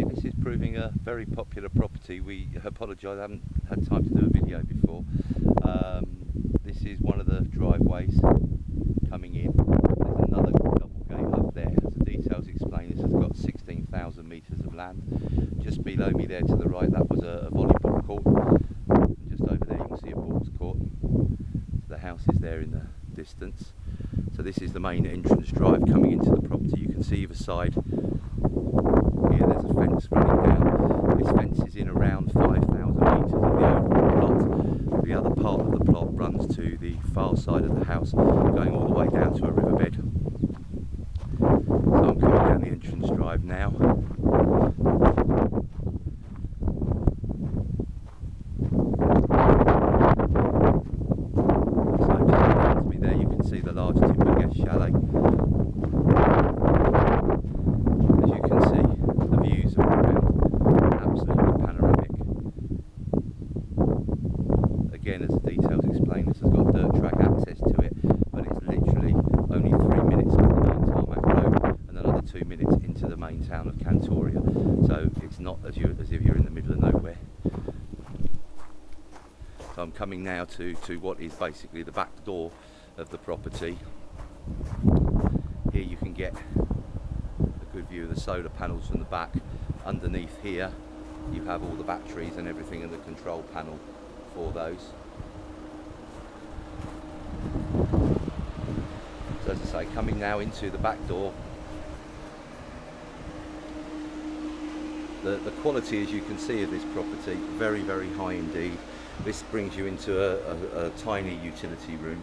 This is proving a very popular property. We apologise, I haven't had time to do a video before. This is one of the driveways coming in. There's another double gate up there. As the details explain, this has got 16,000 metres of land. Just below me there to the right, that was a volleyball court. And just over there you can see a balls court. So the house is there in the distance. So this is the main entrance drive coming into the property. You can see either side. Here there's a fence running down. This fence is in around 5,000 metres of the overall plot. The other part of the plot runs to the far side of the house, going all the way down to a riverbed. So I'm coming down the entrance drive now. So just behind me there you can see the large timber guest chalet. As you can see, the views are around absolutely panoramic. Again, as the details explain, this has got dirt track access to it, but it's literally only 3 minutes off the main tarmac road and another 2 minutes into the main town of Cantoria. So it's not as if you're in the middle of nowhere. So I'm coming now to what is basically the back door of the property. Here you can get a good view of the solar panels from the back. Underneath here you have all the batteries and everything in the control panel for those. So as I say, coming now into the back door, the quality, as you can see, of this property, very, very high indeed. This brings you into a tiny utility room.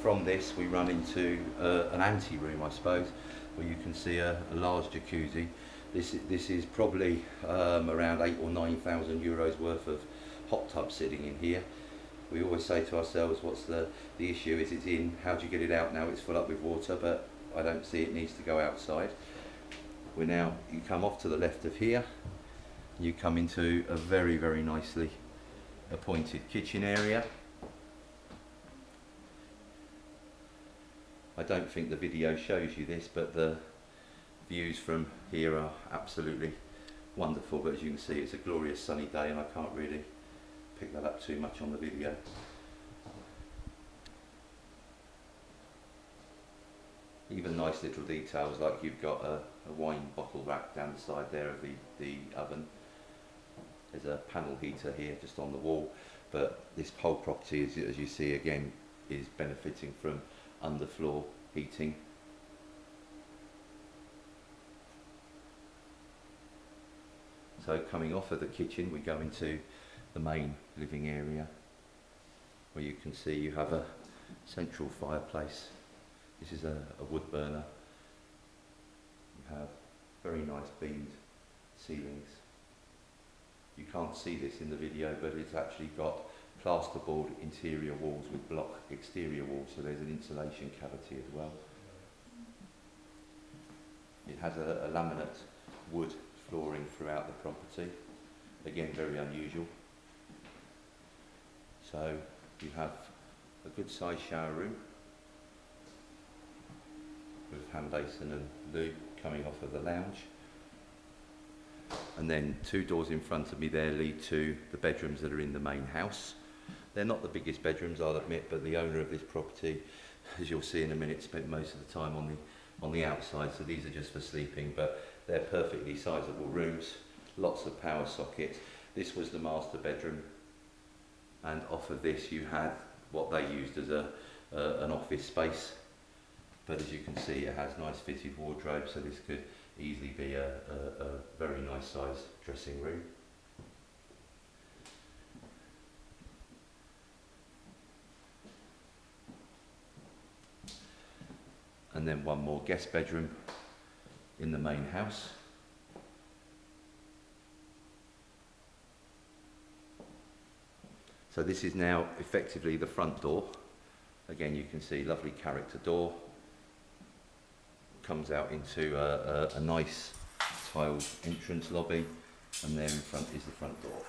From this we run into an ante-room, I suppose, where you can see a large jacuzzi. This is probably around 8,000 or 9,000 euros worth of hot tub sitting in here. We always say to ourselves, what's the issue? Is it's in, how do you get it out now? It's full up with water, but I don't see it needs to go outside. You come off to the left of here, you come into a very, very nicely appointed kitchen area. I don't think the video shows you this, but the views from here are absolutely wonderful. But as you can see, it's a glorious sunny day and I can't really pick that up too much on the video. Even nice little details like you've got a wine bottle rack down the side there of the oven. There's a panel heater here just on the wall, but this whole property, as you see again, is benefiting from underfloor heating. So coming off of the kitchen, we go into the main living area, where you can see you have a central fireplace. This is a wood burner. You have very nice beamed ceilings. You can't see this in the video, but it's actually got plasterboard interior walls with block exterior walls, so there's an insulation cavity as well. It has a laminate wood flooring throughout the property, again very unusual. So you have a good sized shower room with hand basin and loo coming off of the lounge, and then two doors in front of me there lead to the bedrooms that are in the main house. They're not the biggest bedrooms, I'll admit, but the owner of this property, as you'll see in a minute, spent most of the time on the outside, so these are just for sleeping, but they're perfectly sizable rooms, lots of power sockets. This was the master bedroom, and off of this you had what they used as an office space, but as you can see it has nice fitted wardrobe, so this could easily be a very nice size dressing room. And then one more guest bedroom in the main house. So this is now effectively the front door. Again, you can see lovely character door. Comes out into a nice tiled entrance lobby, and there in front is the front door.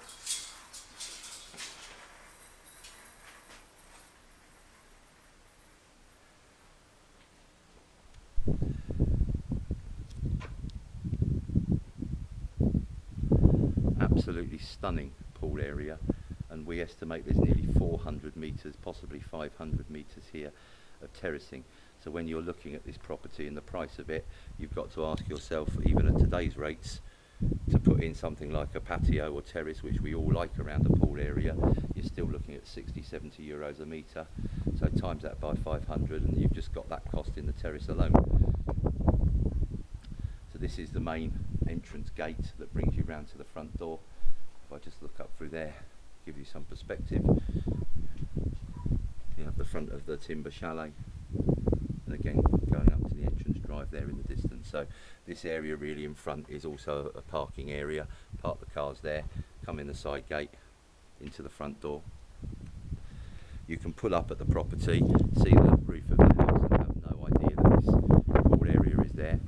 absolutely stunning pool area, and we estimate there's nearly 400 metres, possibly 500 metres here of terracing. So when you're looking at this property and the price of it, you've got to ask yourself, even at today's rates, to put in something like a patio or terrace, which we all like around the pool area, you're still looking at 60-70 euros a metre. So times that by 500 and you've just got that cost in the terrace alone. So this is the main entrance gate that brings you round to the front door. If I just look up through there, give you some perspective. You have the front of the timber chalet, and again going up to the entrance drive there in the distance. So this area really in front is also a parking area. Park the cars there, come in the side gate into the front door. You can pull up at the property, see the roof of the house and have no idea that this pool area is there.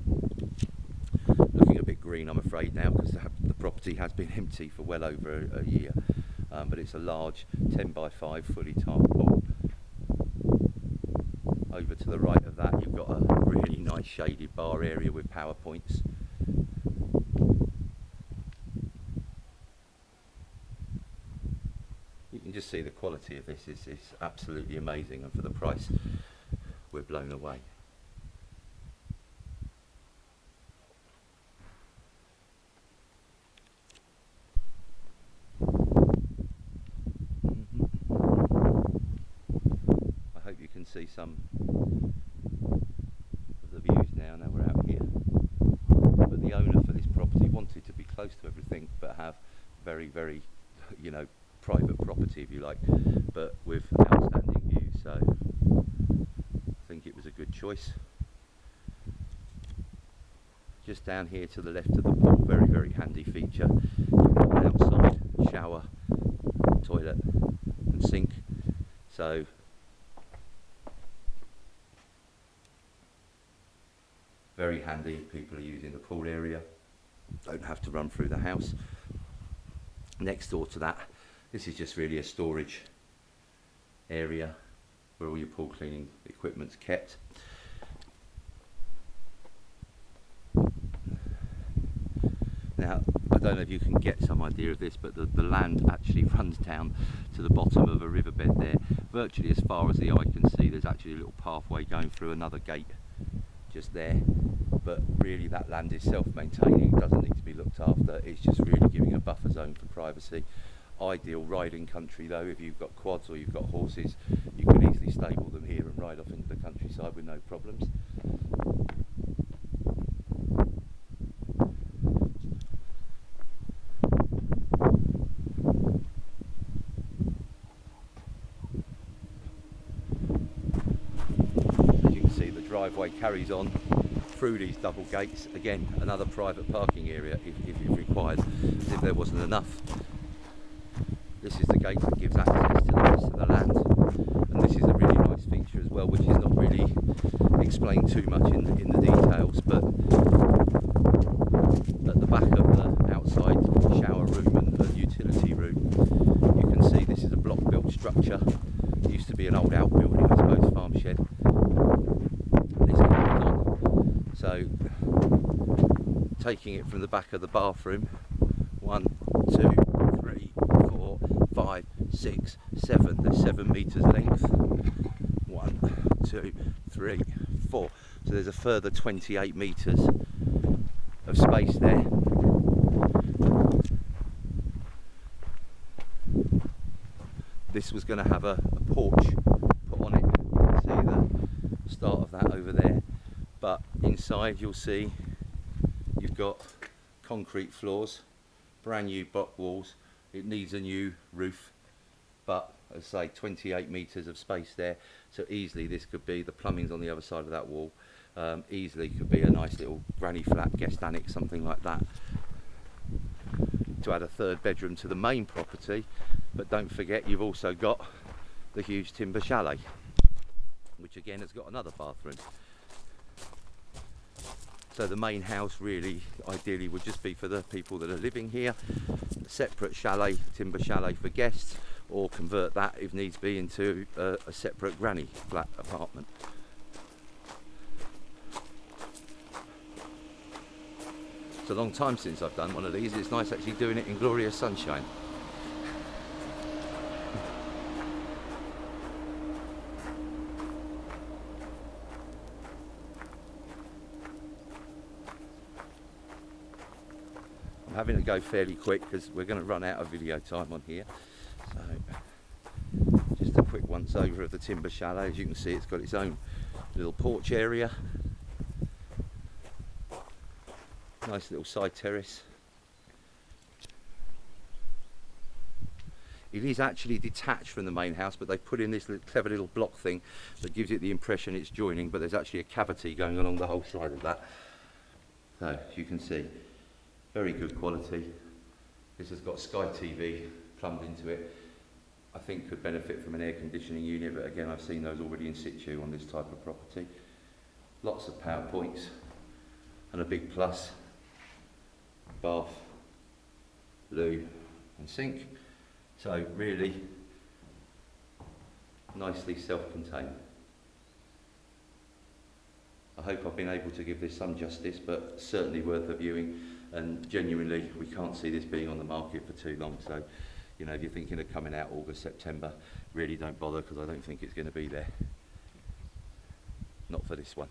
Looking a bit green, I'm afraid, now, because the property has been empty for well over a year, but it's a large 10 by 5 fully tarred pool. Over to the right of that you've got a really nice shaded bar area with power points. You can just see the quality of this is absolutely amazing, and for the price we're blown away. I hope you can see some of the views now we're out here. But the owner for this property wanted to be close to everything but have very, very, you know, private property, if you like, but with outstanding views, so I think it was a good choice. Just down here to the left of the pool, very, very handy feature. You've got an outside shower, toilet and sink, so very handy if people are using the pool area, don't have to run through the house. Next door to that, this is just really a storage area where all your pool cleaning equipment's kept. Now, I don't know if you can get some idea of this, but the land actually runs down to the bottom of a riverbed there. Virtually as far as the eye can see, there's actually a little pathway going through another gate just there. But really that land is self-maintaining, it doesn't need to be looked after, it's just really giving a buffer zone for privacy. Ideal riding country though, if you've got quads or you've got horses, you can easily stable them here and ride off into the countryside with no problems. As you can see, the driveway carries on through these double gates. Again, another private parking area if required, as if there wasn't enough. This is the gate that gives access to the rest of the land, and this is a really nice feature as well, which is not really explained too much in the details, but at the back of the outside shower room and utility room, you can see this is a block built structure. It used to be an old outbuilding, I suppose, farm shed. This carries on. So taking it from the back of the bathroom, 1, 2, 3, 4, 5, 6, 7, there's 7 metres length, 1, 2, 3, 4, so there's a further 28 metres of space there. This was going to have a porch put on it, you can see the start of that over there, but inside you'll see you've got concrete floors, brand new block walls. It needs a new roof, but as I say, 28 metres of space there, so easily this could be, the plumbing's on the other side of that wall, easily could be a nice little granny flat, guest annex, something like that, to add a third bedroom to the main property. But don't forget, you've also got the huge timber chalet, which again has got another bathroom. So the main house really ideally would just be for the people that are living here, a separate chalet, timber chalet for guests, or convert that if needs be into a separate granny flat apartment. It's a long time since I've done one of these. It's nice actually doing it in glorious sunshine. I'm having to go fairly quick because we're going to run out of video time on here. So just a quick once over of the timber chalet. As you can see, it's got its own little porch area. Nice little side terrace. It is actually detached from the main house, but they've put in this clever little block thing that gives it the impression it's joining, but there's actually a cavity going along the whole side of that. So, as you can see, very good quality. This has got Sky TV plumbed into it. I think could benefit from an air conditioning unit, but again, I've seen those already in situ on this type of property. Lots of power points, and a big plus. Bath, loo and sink. So really nicely self-contained. I hope I've been able to give this some justice, but certainly worth a viewing, and genuinely we can't see this being on the market for too long. So, you know, if you're thinking of coming out August, September, really don't bother, because I don't think it's going to be there. Not for this one.